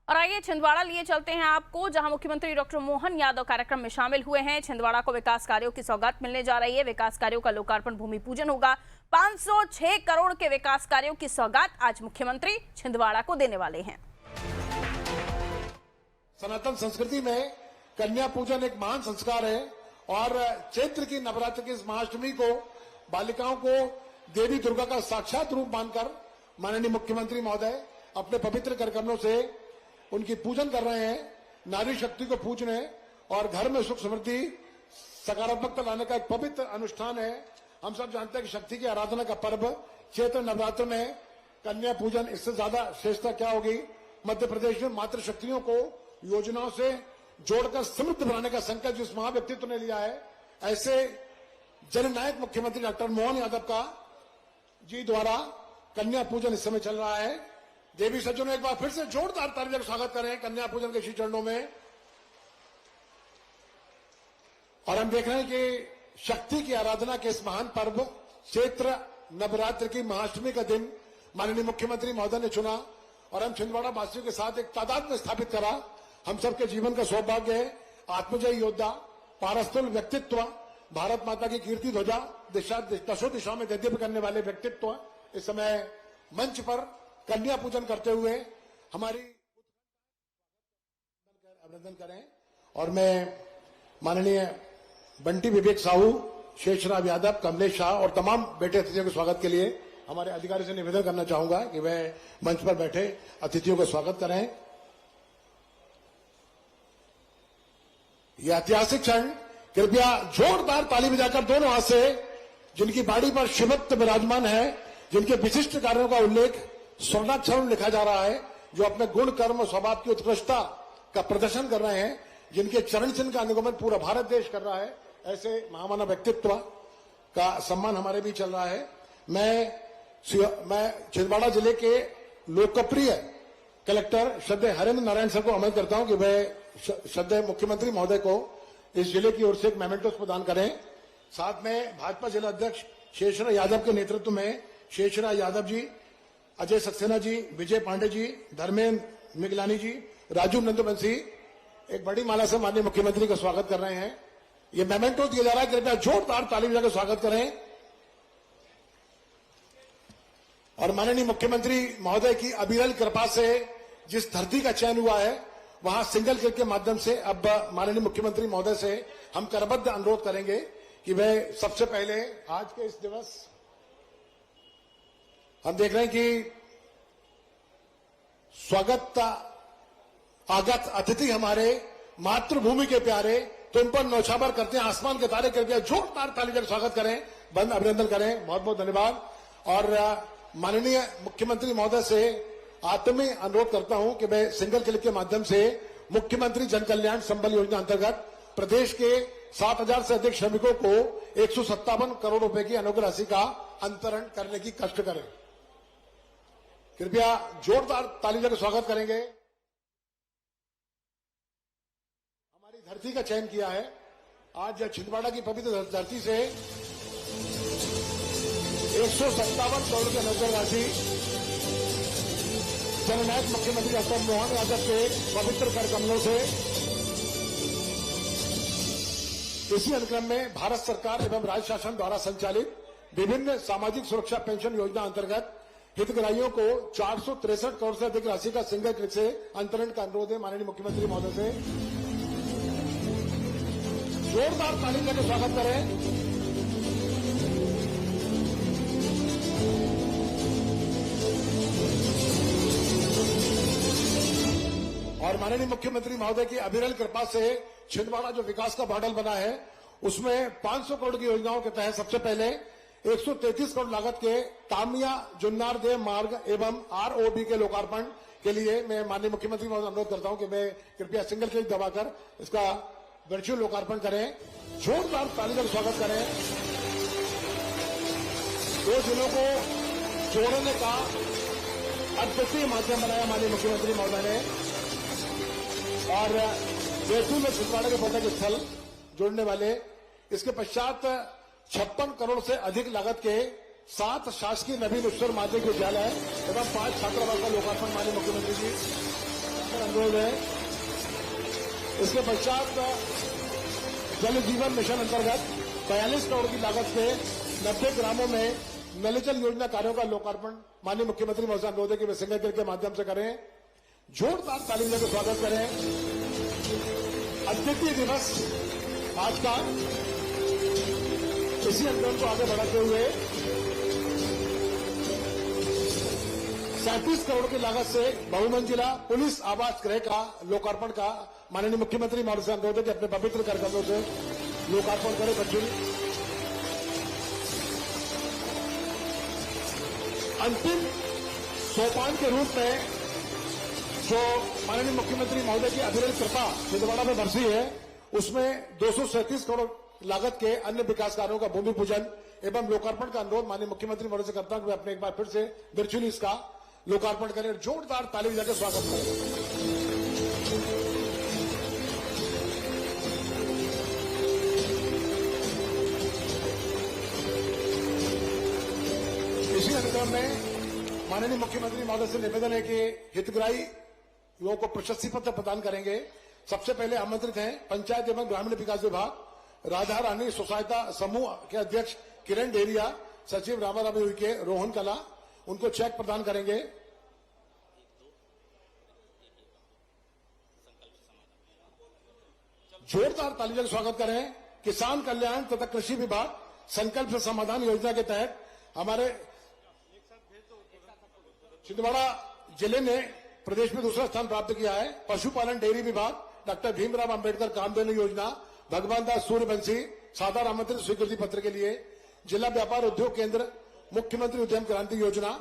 और आइए छिंदवाड़ा लिए चलते हैं आपको, जहां मुख्यमंत्री डॉक्टर मोहन यादव कार्यक्रम में शामिल हुए हैं। छिंदवाड़ा को विकास कार्यों की सौगात मिलने जा रही है। विकास कार्यों का लोकार्पण भूमि पूजन होगा। 506 करोड़ के विकास कार्यों की सौगात आज मुख्यमंत्री छिंदवाड़ा को देने वाले हैं। सनातन संस्कृति में कन्या पूजन एक महान संस्कार है और चैत्र की नवरात्र की इस महाअष्टमी को बालिकाओं को देवी दुर्गा का साक्षात रूप मानकर माननीय मुख्यमंत्री महोदय अपने पवित्र कार्यक्रमों से उनकी पूजन कर रहे हैं। नारी शक्ति को पूजने और घर में सुख समृद्धि सकारात्मकता लाने का एक पवित्र अनुष्ठान है। हम सब जानते हैं कि शक्ति की आराधना का पर्व चैत्र नवरात्र में कन्या पूजन, इससे ज्यादा श्रेष्ठता क्या होगी। मध्य प्रदेश में मातृ शक्तियों को योजनाओं से जोड़कर समृद्ध बनाने का संकल्प जिस महाव्यक्तित्व ने लिया है, ऐसे जननायक मुख्यमंत्री डॉक्टर मोहन यादव का जी द्वारा कन्या पूजन इस समय चल रहा है। देवी सज्जनों, एक बार फिर से जोरदार तालियों का स्वागत करें कन्या पूजन के श्री चरणों में। और हम देख रहे हैं कि शक्ति की आराधना के इस महान पर्व चैत्र नवरात्र की महाअष्टमी का दिन माननीय मुख्यमंत्री महोदय ने चुना और हम छिंदवाड़ा वासियों के साथ एक तादाद में स्थापित करा। हम सबके जीवन का सौभाग्य है। आत्मजयी योद्धा, पारस्तुल व्यक्तित्व, भारत माता की कीर्ति ध्वजा दशों दिशाओं में दैदीप्य करने वाले व्यक्तित्व इस समय मंच पर कन्या पूजन करते हुए हमारी अभिनंदन करें। और मैं माननीय बंटी विवेक साहू, शेषराव यादव, कमलेश शाह और तमाम बैठे अतिथियों के स्वागत के लिए हमारे अधिकारी से निवेदन करना चाहूंगा कि वह मंच पर बैठे अतिथियों का स्वागत करें। यह ऐतिहासिक क्षण कृपया जोरदार ताली बजाकर दोनों हाथ से, जिनकी बाड़ी पर शिवत्व विराजमान है, जिनके विशिष्ट कार्यों का उल्लेख स्वर्णाक्षरों में लिखा जा रहा है, जो अपने गुण कर्म और स्वभाव की उत्कृष्टता का प्रदर्शन कर रहे हैं, जिनके चरण चिन्ह का अनुगमन पूरा भारत देश कर रहा है, ऐसे महामानव व्यक्तित्व का सम्मान हमारे भी चल रहा है। मैं छिंदवाड़ा जिले के लोकप्रिय कलेक्टर श्रद्धेय हरेंद्र नारायण सर को आमंत्रित करता हूं कि वह श्रद्धेय मुख्यमंत्री महोदय को इस जिले की ओर से एक मेमेंटोस प्रदान करें। साथ में भाजपा जिला अध्यक्ष शेषराव यादव के नेतृत्व में शेषराव यादव जी, अजय सक्सेना जी, विजय पांडे जी, धर्मेंद्र मिगलानी जी, राजू नंदबंसी एक बड़ी माला से माननीय मुख्यमंत्री का स्वागत कर रहे हैं। ये मेमेंटो दिया जा रहा है, कृपया जोरदार ताली बजाकर स्वागत करें। और माननीय मुख्यमंत्री महोदय की अविरल कृपा से जिस धरती का चयन हुआ है, वहां सिंगल क्लिक के माध्यम से अब माननीय मुख्यमंत्री महोदय से हम करबद्ध अनुरोध करेंगे कि वह सबसे पहले आज के इस दिवस हम देख रहे हैं कि स्वागत आगत अतिथि हमारे मातृभूमि के प्यारे, तो इन पर नौछावर करते हैं आसमान के तारे। कृपया जोरदार ताली बजाकर स्वागत करें, बंद अभिनंदन करें। बहुत बहुत धन्यवाद। और माननीय मुख्यमंत्री महोदय से आत्मीय अनुरोध करता हूं कि मैं सिंगल क्लिक के माध्यम से मुख्यमंत्री जन कल्याण संबल योजना अंतर्गत प्रदेश के 7,000 से अधिक श्रमिकों को 157 करोड़ रुपए की अनुग्रह राशि का अंतरण करने की कष्ट करें। कृपया जोरदार ताली बजाकर स्वागत करेंगे। हमारी धरती का चयन किया है। आज छिंदवाड़ा की पवित्र धरती से 157 करोड़ की अनुग्रह राशि जननायक मुख्यमंत्री डॉक्टर मोहन यादव के पवित्र कर कमलों से। इसी अनुक्रम में भारत सरकार एवं राज्य शासन द्वारा संचालित विभिन्न सामाजिक सुरक्षा पेंशन योजना अंतर्गत हितग्राहियों को 463 करोड़ से अधिक राशि का सिंगल क्लिक से अंतरण का अनुरोध है माननीय मुख्यमंत्री महोदय से। जोरदार ताली देकर स्वागत करें। और माननीय मुख्यमंत्री महोदय की अविरल कृपा से छिंदवाड़ा जो विकास का मॉडल बना है, उसमें 500 करोड़ की योजनाओं के तहत सबसे पहले 133 करोड़ लागत के तामिया जुन्नार देव मार्ग एवं ROB के लोकार्पण के लिए मैं माननीय मुख्यमंत्री महोदय अनुरोध करता हूं कि मैं कृपया सिंगल क्लिक दबाकर इसका वर्चुअल लोकार्पण करें। जोरदार ताली का स्वागत करें। 2 जिलों को जोड़ने का अद्वितीय माध्यम बनाया माननीय मुख्यमंत्री महोदय ने। और बैतूल में छिंदवाड़ा के पर्यटक स्थल जोड़ने वाले, इसके पश्चात 56 करोड़ से अधिक लागत के 7 शासकीय नवीन उच्चतर माध्यमिक विद्यालय एवं 5 छात्रावास का लोकार्पण माननीय मुख्यमंत्री जी अनुरोध है। इसके पश्चात जल जीवन मिशन अंतर्गत 42 करोड़ की लागत से 90 ग्रामों में नल जल योजना कार्यों का लोकार्पण माननीय मुख्यमंत्री महोदय अनुरोध है कि वे सिंगल के माध्यम से करें। जोरदार ताली देकर स्वागत करें। अद्वितीय दिवस आज का, इसी आंदोलन को आगे बढ़ाते हुए 37 करोड़ की लागत से बहुमंजिला पुलिस आवास गृह का लोकार्पण का माननीय मुख्यमंत्री महोदय से अनुरोध है कि अपने पवित्र कार्यक्रमों से लोकार्पण करें। बच्चों, अंतिम सोपान के रूप में जो माननीय मुख्यमंत्री महोदय की अभिनव कृपा छिंदवाड़ा में बरसी है, उसमें 237 करोड़ लागत के अन्य विकास कार्यों का भूमि पूजन एवं लोकार्पण का अनुरोध माननीय मुख्यमंत्री महोदय से करता हूं कि वे अपने एक बार फिर से वर्चुअली इसका लोकार्पण करें। जोरदार ताली बजाकर स्वागत करें। इसी कार्यक्रम में माननीय मुख्यमंत्री महोदय से निवेदन है कि हितग्राही लोगों को प्रशस्ति पत्र प्रदान करेंगे। सबसे पहले आमंत्रित हैं पंचायत एवं ग्रामीण विकास विभाग राधा रानी स्वसहायता समूह के अध्यक्ष किरण डेरिया, सचिव रामारामी उइके, रोहन कला, उनको चेक प्रदान करेंगे। जोरदार ताली से स्वागत करें। किसान कल्याण तथा कृषि विभाग संकल्प से समाधान योजना के तहत हमारे छिंदवाड़ा जिले ने प्रदेश में दूसरा स्थान प्राप्त किया है। पशुपालन डेयरी विभाग डॉक्टर भीमराव अंबेडकर कामधेनु योजना भगवान दास सूर्यवंशी साधारण आमंत्रित स्वीकृति पत्र के लिए। जिला व्यापार उद्योग केंद्र मुख्यमंत्री उद्यम क्रांति योजना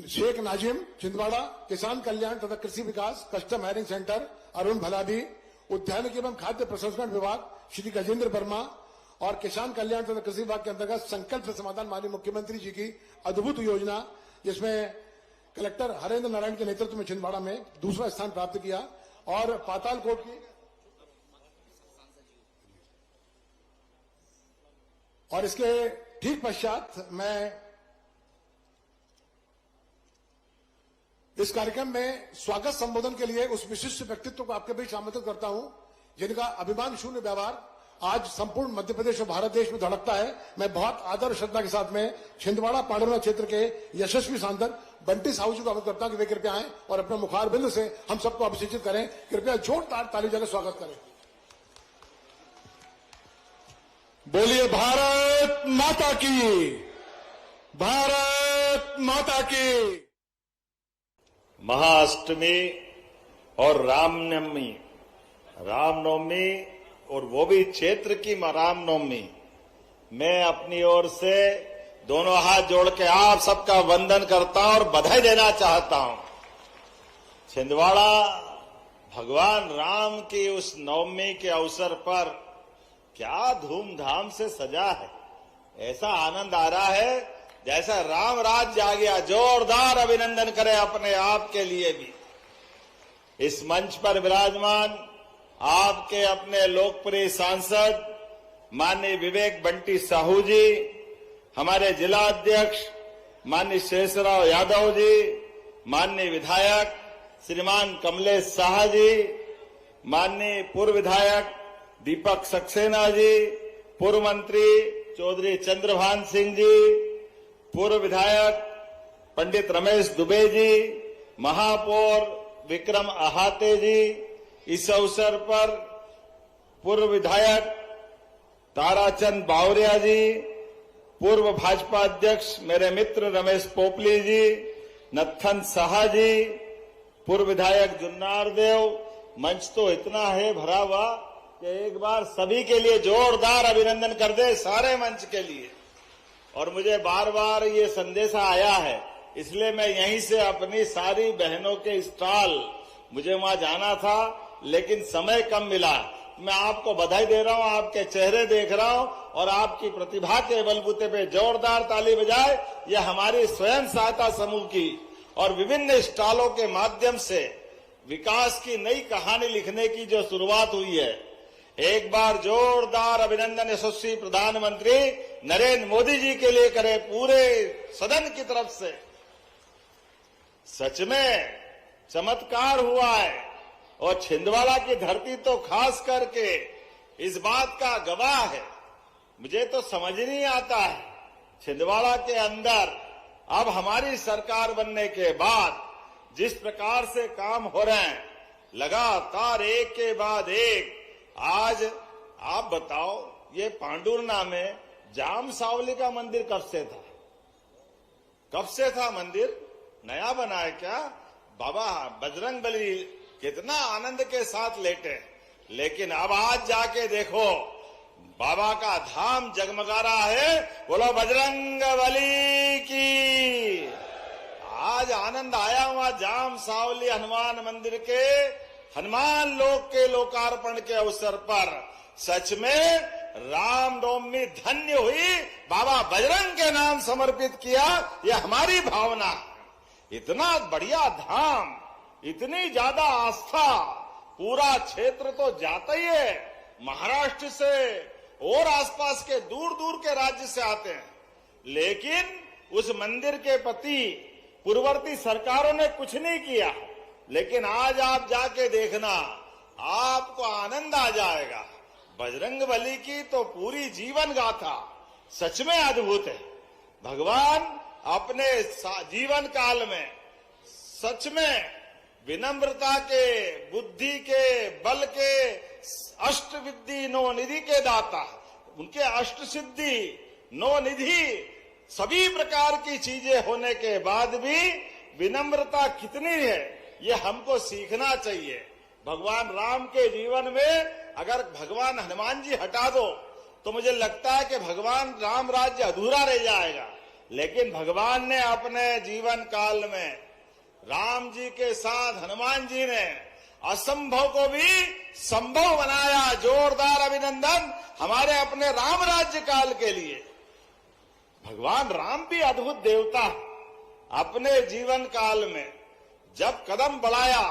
शेख नाजिम छिंदवाड़ा। किसान कल्याण तथा कृषि विकास कस्टम हायरिंग सेंटर अरुण भलादी। उद्यानिक एवं खाद्य प्रसंस्करण विभाग श्री गजेंद्र वर्मा। और किसान कल्याण तथा कृषि विभाग के अंतर्गत संकल्प से समाधान माननीय मुख्यमंत्री जी की अद्भुत योजना, जिसमें कलेक्टर हरेंद्र नारायण के नेतृत्व में छिंदवाड़ा में दूसरा स्थान प्राप्त किया। और पातालकोट की और इसके ठीक पश्चात मैं इस कार्यक्रम में स्वागत संबोधन के लिए उस विशिष्ट व्यक्तित्व को आपके बीच आमंत्रित करता हूं जिनका अभिमान शून्य व्यवहार आज संपूर्ण मध्य प्रदेश और भारत देश में धड़कता है। मैं बहुत आदर और श्रद्धा के साथ में छिंदवाड़ा पांडुरंग क्षेत्र के यशस्वी सांसद बंटी साहू जी को आमंत्रित करता हूं कि वे कृपया आए और अपने मुखारबिंद से हम सबको अभिषेचित करें। कृपया जोरदार ताली बजाकर स्वागत करें। बोलिए भारत माता की, भारत माता की। महाअष्टमी और रामनवमी और वो भी क्षेत्र की रामनवमी, मैं अपनी ओर से दोनों हाथ जोड़ के आप सबका वंदन करता हूं और बधाई देना चाहता हूं। छिंदवाड़ा भगवान राम की उस नवमी के अवसर पर क्या धूमधाम से सजा है। ऐसा आनंद आ रहा है जैसा राम राज्य आ गया। जोरदार अभिनंदन करें अपने आप के लिए भी। इस मंच पर विराजमान आपके अपने लोकप्रिय सांसद माननीय विवेक बंटी साहू जी, हमारे जिला अध्यक्ष माननीय शेषराव यादव जी, माननीय विधायक श्रीमान कमलेश शाह जी, माननीय पूर्व विधायक दीपक सक्सेना जी, पूर्व मंत्री चौधरी चंद्रभान सिंह जी, पूर्व विधायक पंडित रमेश दुबे जी, महापौर विक्रम अहाते जी, इस अवसर पर पूर्व विधायक ताराचंद बावरिया जी, पूर्व भाजपा अध्यक्ष मेरे मित्र रमेश पोपली जी, नत्थन शाह जी, पूर्व विधायक जुन्नार देव। मंच तो इतना है भरा हुआ कि एक बार सभी के लिए जोरदार अभिनंदन कर दे, सारे मंच के लिए। और मुझे बार बार ये संदेशा आया है, इसलिए मैं यहीं से अपनी सारी बहनों के स्टॉल, मुझे वहां जाना था लेकिन समय कम मिला, मैं आपको बधाई दे रहा हूं, आपके चेहरे देख रहा हूं और आपकी प्रतिभा के बलबूते पे जोरदार ताली बजाए। यह हमारी स्वयं सहायता समूह की और विभिन्न स्टॉलों के माध्यम से विकास की नई कहानी लिखने की जो शुरुआत हुई है। एक बार जोरदार अभिनंदन यशस्वी प्रधानमंत्री नरेंद्र मोदी जी के लिए करें पूरे सदन की तरफ से। सच में चमत्कार हुआ है और छिंदवाड़ा की धरती तो खास करके इस बात का गवाह है। मुझे तो समझ नहीं आता है, छिंदवाड़ा के अंदर अब हमारी सरकार बनने के बाद जिस प्रकार से काम हो रहे हैं, लगातार एक के बाद एक। आज आप बताओ, ये पांडुरना में जाम सावली का मंदिर कब से था? कब से था मंदिर? नया बना है क्या? बाबा बजरंगबली कितना आनंद के साथ लेटे, लेकिन अब आज जाके देखो बाबा का धाम जगमगा रहा है। बोलो बजरंगबली की। आज आनंद आया हुआ जाम सावली हनुमान मंदिर के हनुमान लोक के लोकार्पण के अवसर पर। सच में रामनवमी धन्य हुई, बाबा बजरंग के नाम समर्पित किया, यह हमारी भावना है। इतना बढ़िया धाम, इतनी ज्यादा आस्था, पूरा क्षेत्र तो जाता ही है, महाराष्ट्र से और आसपास के दूर दूर के राज्य से आते हैं, लेकिन उस मंदिर के प्रति पूर्ववर्ती सरकारों ने कुछ नहीं किया। लेकिन आज आप जाके देखना, आपको आनंद आ जाएगा। बजरंगबली की तो पूरी जीवन गाथा सच में अद्भुत है। भगवान अपने जीवन काल में सच में विनम्रता के, बुद्धि के, बल के, अष्ट विद्धि नौ निधि के दाता। उनके अष्ट सिद्धि नौ निधि सभी प्रकार की चीजें होने के बाद भी विनम्रता कितनी है, ये हमको सीखना चाहिए। भगवान राम के जीवन में अगर भगवान हनुमान जी हटा दो तो मुझे लगता है कि भगवान राम राज्य अधूरा रह जाएगा। लेकिन भगवान ने अपने जीवन काल में राम जी के साथ हनुमान जी ने असंभव को भी संभव बनाया। जोरदार अभिनंदन हमारे अपने राम राज्य काल के लिए। भगवान राम भी अद्भुत देवता। अपने जीवन काल में जब कदम बढ़ाया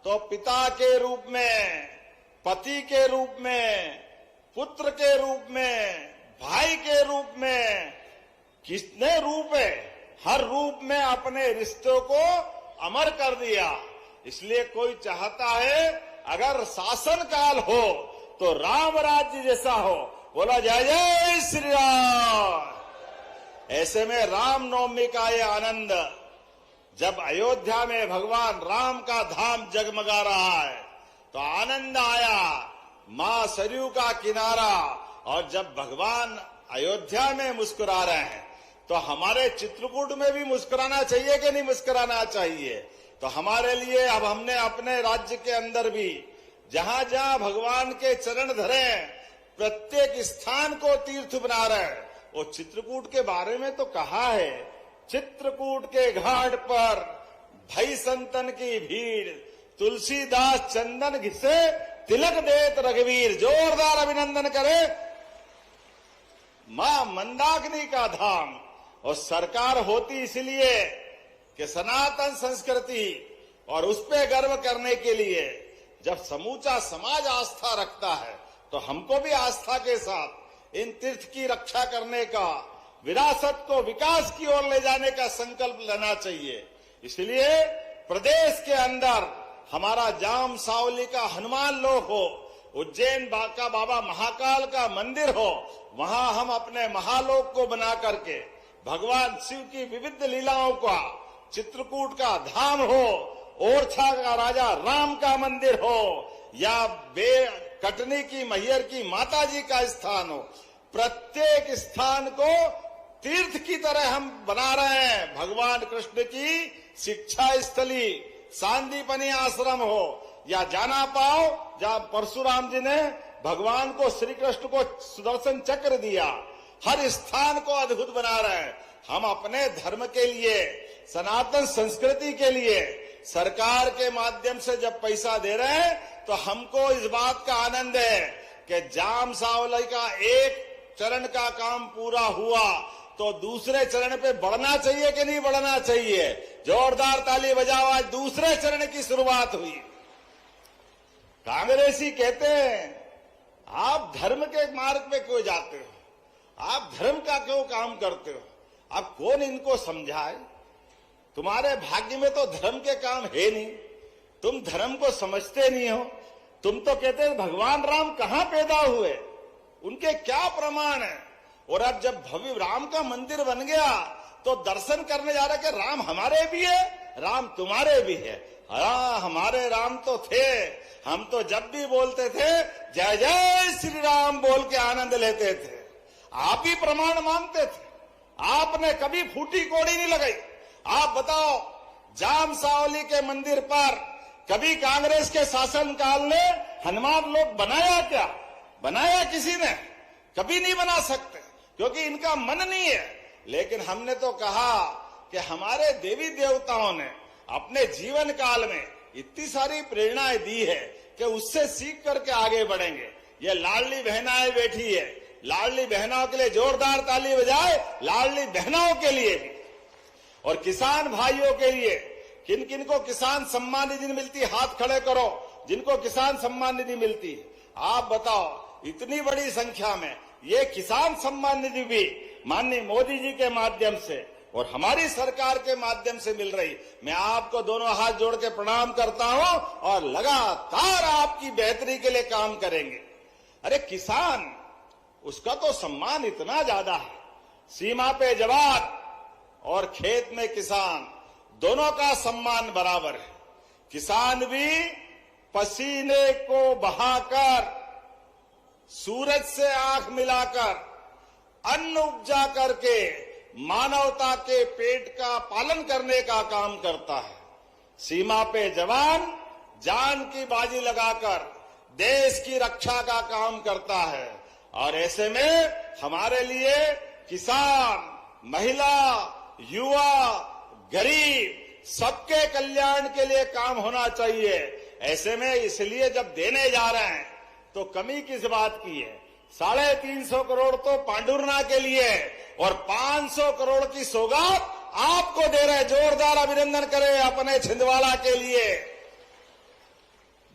तो पिता के रूप में, पति के रूप में, पुत्र के रूप में, भाई के रूप में, कितने रूप है, हर रूप में अपने रिश्तों को अमर कर दिया। इसलिए कोई चाहता है अगर शासन काल हो तो राम राज्य जैसा हो। बोला जय जय श्री राम। ऐसे में रामनवमी का ये आनंद, जब अयोध्या में भगवान राम का धाम जगमगा रहा है तो आनंद आया। मां सरयू का किनारा, और जब भगवान अयोध्या में मुस्कुरा रहे हैं तो हमारे चित्रकूट में भी मुस्कुराना चाहिए कि नहीं मुस्कुराना चाहिए? तो हमारे लिए अब हमने अपने राज्य के अंदर भी जहां जहां भगवान के चरण धरे, प्रत्येक स्थान को तीर्थ बना रहे हैं। वो चित्रकूट के बारे में तो कहा है, चित्रकूट के घाट पर भई संतन की भीड़, तुलसीदास चंदन घिसे तिलक देत रघुवीर। जोरदार अभिनंदन करे। मां मंदाकिनी का धाम। और सरकार होती इसलिए कि सनातन संस्कृति और उस पे गर्व करने के लिए। जब समूचा समाज आस्था रखता है तो हमको भी आस्था के साथ इन तीर्थ की रक्षा करने का, विरासत को विकास की ओर ले जाने का संकल्प लेना चाहिए। इसलिए प्रदेश के अंदर हमारा जाम सावली का हनुमान लोक हो, उज्जैन का बाबा महाकाल का मंदिर हो, वहां हम अपने महालोक को बना करके भगवान शिव की विविध लीलाओं का, चित्रकूट का धाम हो, ओरछा का राजा राम का मंदिर हो, या कटनी की मैहर की माता जी का स्थान हो, प्रत्येक स्थान को तीर्थ की तरह हम बना रहे हैं। भगवान कृष्ण की शिक्षा स्थली सांदीपनी आश्रम हो, या जाना पाओ जहां परशुराम जी ने भगवान को, श्री कृष्ण को सुदर्शन चक्र दिया, हर स्थान को अद्भुत बना रहे हैं। हम अपने धर्म के लिए, सनातन संस्कृति के लिए सरकार के माध्यम से जब पैसा दे रहे हैं तो हमको इस बात का आनंद है कि जाम सावली का एक चरण का काम पूरा हुआ तो दूसरे चरण पे बढ़ना चाहिए कि नहीं बढ़ना चाहिए? जोरदार ताली बजाओ, आज दूसरे चरण की शुरुआत हुई। कांग्रेसी कहते हैं आप धर्म के मार्ग पे क्यों जाते हो, आप धर्म का क्यों काम करते हो? अब कौन इनको समझाए? तुम्हारे भाग्य में तो धर्म के काम है नहीं, तुम धर्म को समझते नहीं हो। तुम तो कहते हैं भगवान राम कहां पैदा हुए, उनके क्या प्रमाण है। और अब जब भव्य राम का मंदिर बन गया तो दर्शन करने जा रहे कि राम हमारे भी है, राम तुम्हारे भी है। हाँ, हमारे राम तो थे, हम तो जब भी बोलते थे जय जय श्री राम बोल के आनंद लेते थे। आप ही प्रमाण मांगते थे, आपने कभी फूटी कोड़ी नहीं लगाई। आप बताओ, जाम सावली के मंदिर पर कभी कांग्रेस के शासनकाल ने हनुमान लोग बनाया क्या? बनाया किसी ने? कभी नहीं बना सकते, क्योंकि इनका मन नहीं है। लेकिन हमने तो कहा कि हमारे देवी देवताओं ने अपने जीवन काल में इतनी सारी प्रेरणाएं दी है कि उससे सीख करके आगे बढ़ेंगे। ये लाडली बहनाएं बैठी है, लाडली बहनों के लिए जोरदार ताली बजाए, लाडली बहनों के लिए भी। और किसान भाइयों के लिए, किन किन को किसान सम्मान निधि मिलती है, हाथ खड़े करो जिनको किसान सम्मान निधि मिलती है। आप बताओ, इतनी बड़ी संख्या में ये किसान सम्मान निधि भी माननीय मोदी जी के माध्यम से और हमारी सरकार के माध्यम से मिल रही। मैं आपको दोनों हाथ जोड़ के प्रणाम करता हूं और लगातार आपकी बेहतरी के लिए काम करेंगे। अरे किसान, उसका तो सम्मान इतना ज्यादा है। सीमा पे जवान और खेत में किसान, दोनों का सम्मान बराबर है। किसान भी पसीने को बहाकर, सूरज से आंख मिलाकर अन्न उपजा करके मानवता के पेट का पालन करने का काम करता है। सीमा पे जवान जान की बाजी लगाकर देश की रक्षा का काम करता है। और ऐसे में हमारे लिए किसान, महिला, युवा, गरीब सबके कल्याण के लिए काम होना चाहिए। ऐसे में इसलिए जब देने जा रहे हैं तो कमी किस बात की है? 350 करोड़ तो पांडुरना के लिए और 500 करोड़ की सौगात आपको दे रहे। जोरदार अभिनंदन करें अपने छिंदवाड़ा के लिए।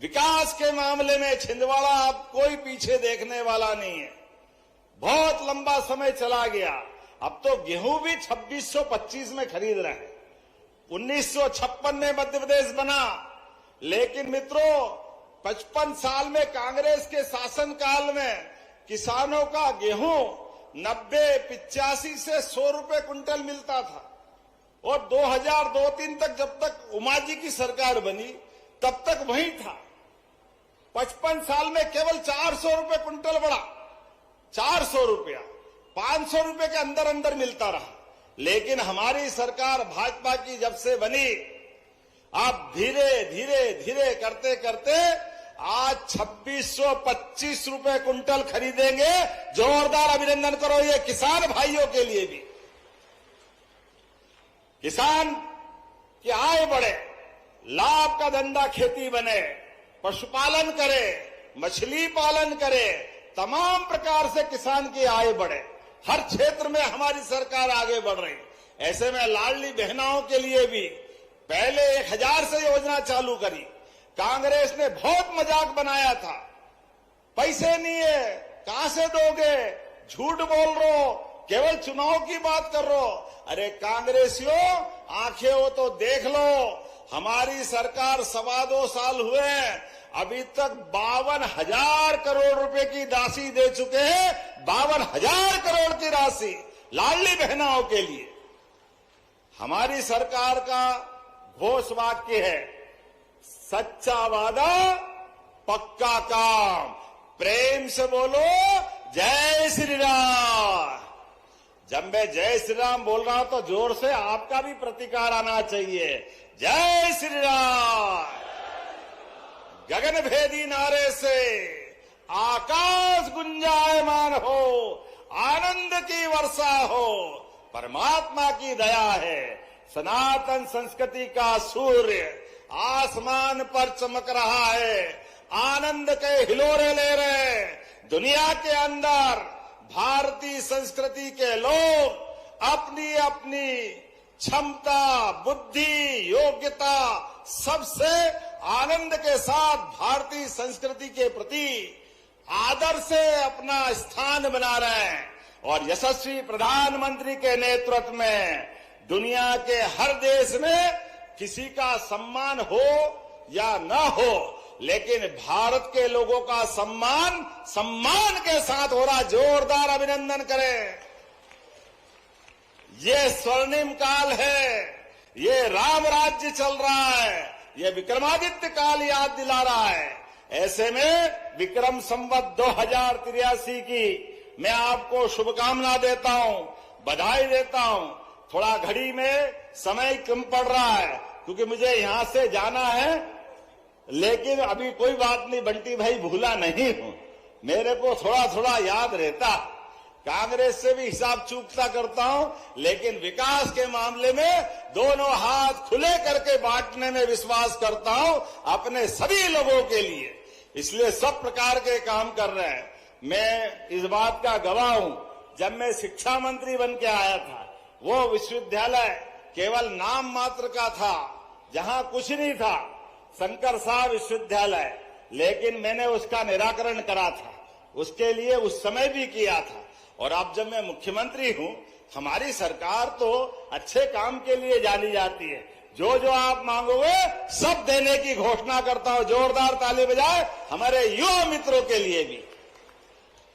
विकास के मामले में छिंदवाड़ा अब कोई पीछे देखने वाला नहीं है। बहुत लंबा समय चला गया, अब तो गेहूं भी 2625 में खरीद रहे हैं। 1956 में मध्य प्रदेश बना, लेकिन मित्रों 55 साल में कांग्रेस के शासनकाल में किसानों का गेहूं 90-85 से 100 रुपए क्विंटल मिलता था। और 2002-03 तक, जब तक उमा जी की सरकार बनी तब तक वही था। 55 साल में केवल 400 रुपए क्विंटल बढ़ा, 400 रुपया, 500 रुपए के अंदर अंदर मिलता रहा। लेकिन हमारी सरकार भाजपा की जब से बनी, अब धीरे धीरे धीरे करते करते आज 2625 रुपए क्विंटल खरीदेंगे। जोरदार अभिनंदन करो ये किसान भाइयों के लिए भी। किसान की आय बढ़े, लाभ का धंधा खेती बने, पशुपालन करे, मछली पालन करे, तमाम प्रकार से किसान की आय बढ़े। हर क्षेत्र में हमारी सरकार आगे बढ़ रही। ऐसे में लाडली बहनाओं के लिए भी पहले 1000 से योजना चालू करी। कांग्रेस ने बहुत मजाक बनाया था, पैसे नहीं है, कहां से दोगे, झूठ बोल रहे हो, केवल चुनाव की बात कर रहे हो। अरे कांग्रेसियों, आंखें हो तो देख लो, हमारी सरकार 2.25 साल हुए, अभी तक 52,000 करोड़ रुपए की राशि दे चुके हैं। 52,000 करोड़ की राशि लाडली बहनाओं के लिए। हमारी सरकार का घोष वाक्य है, सच्चा वादा पक्का काम। प्रेम से बोलो जय श्री राम। जब मैं जय श्री राम बोल रहा हूं तो जोर से आपका भी प्रतिकार आना चाहिए। जय श्री राम। गगन भेदी नारे से आकाश गुंजायमान हो, आनंद की वर्षा हो, परमात्मा की दया है। सनातन संस्कृति का सूर्य आसमान पर चमक रहा है, आनंद के हिलोरे ले रहे। दुनिया के अंदर भारतीय संस्कृति के लोग अपनी अपनी क्षमता, बुद्धि, योग्यता सबसे आनंद के साथ भारतीय संस्कृति के प्रति आदर से अपना स्थान बना रहे हैं। और यशस्वी प्रधानमंत्री के नेतृत्व में दुनिया के हर देश में किसी का सम्मान हो या न हो, लेकिन भारत के लोगों का सम्मान के साथ हो रहा। जोरदार अभिनंदन करें। ये स्वर्णिम काल है, ये राम राज्य चल रहा है, ये विक्रमादित्य काल याद दिला रहा है। ऐसे में विक्रम संवत 2083 की मैं आपको शुभकामना देता हूं, बधाई देता हूं। थोड़ा घड़ी में समय कम पड़ रहा है क्योंकि मुझे यहां से जाना है, लेकिन अभी कोई बात नहीं, बंटी भाई भूला नहीं हूं। मेरे को थोड़ा थोड़ा याद रहता, कांग्रेस से भी हिसाब चूकता करता हूं, लेकिन विकास के मामले में दोनों हाथ खुले करके बांटने में विश्वास करता हूं अपने सभी लोगों के लिए। इसलिए सब प्रकार के काम कर रहे हैं। मैं इस बात का गवाह हूं, जब मैं शिक्षा मंत्री बन के आया था, वो विश्वविद्यालय केवल नाम मात्र का था, जहां कुछ नहीं था, शंकर साहब विश्वविद्यालय, लेकिन मैंने उसका निराकरण करा था, उसके लिए उस समय भी किया था। और अब जब मैं मुख्यमंत्री हूं, हमारी सरकार तो अच्छे काम के लिए जानी जाती है। जो जो आप मांगोगे सब देने की घोषणा करता हूं। जोरदार ताली बजाए हमारे युवा मित्रों के लिए भी।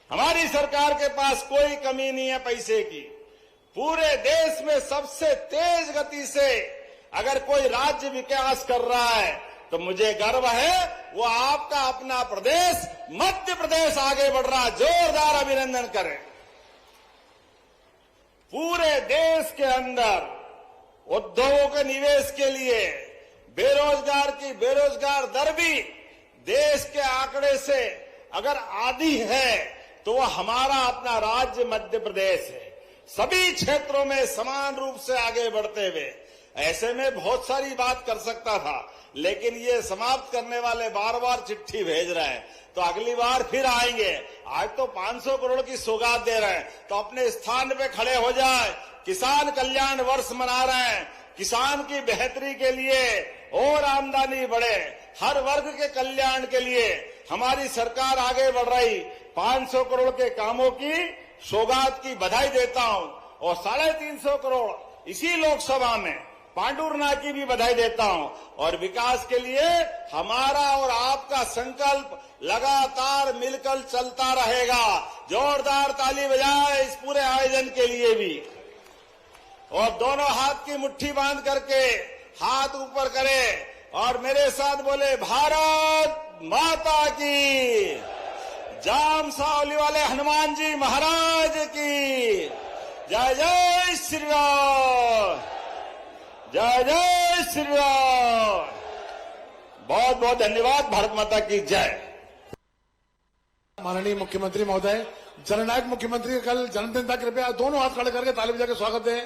हमारी सरकार के पास कोई कमी नहीं है पैसे की। पूरे देश में सबसे तेज गति से अगर कोई राज्य विकास कर रहा है तो मुझे गर्व है, वो आपका अपना प्रदेश मध्य प्रदेश आगे बढ़ रहा है। जोरदार अभिनंदन करें। पूरे देश के अंदर उद्योगों के निवेश के लिए बेरोजगार की बेरोजगार दर भी देश के आंकड़े से अगर आधी है तो वह हमारा अपना राज्य मध्य प्रदेश है, सभी क्षेत्रों में समान रूप से आगे बढ़ते हुए। ऐसे में बहुत सारी बात कर सकता था, लेकिन ये समाप्त करने वाले बार बार चिट्ठी भेज रहे हैं, तो अगली बार फिर आएंगे। आज तो 500 करोड़ की सौगात दे रहे हैं, तो अपने स्थान पे खड़े हो जाए। किसान कल्याण वर्ष मना रहे हैं, किसान की बेहतरी के लिए और आमदनी बढ़े, हर वर्ग के कल्याण के लिए हमारी सरकार आगे बढ़ रही। 500 करोड़ के कामों की सौगात की बधाई देता हूं और 350 करोड़ इसी लोकसभा में पांडुरना की भी बधाई देता हूं। और विकास के लिए हमारा और आपका संकल्प लगातार मिलकर चलता रहेगा। जोरदार ताली बजाए इस पूरे आयोजन के लिए भी। और दोनों हाथ की मुट्ठी बांध करके हाथ ऊपर करें और मेरे साथ बोले, भारत माता की, जाम सावली वाले हनुमान जी महाराज की जय। जय श्री राम, जय जय श्री राम। बहुत बहुत धन्यवाद। भारत माता की जय। माननीय मुख्यमंत्री महोदय, जननायक मुख्यमंत्री का कल जन्मदिन था, कृपया दोनों हाथ खड़े करके ताली बजा के स्वागत दें।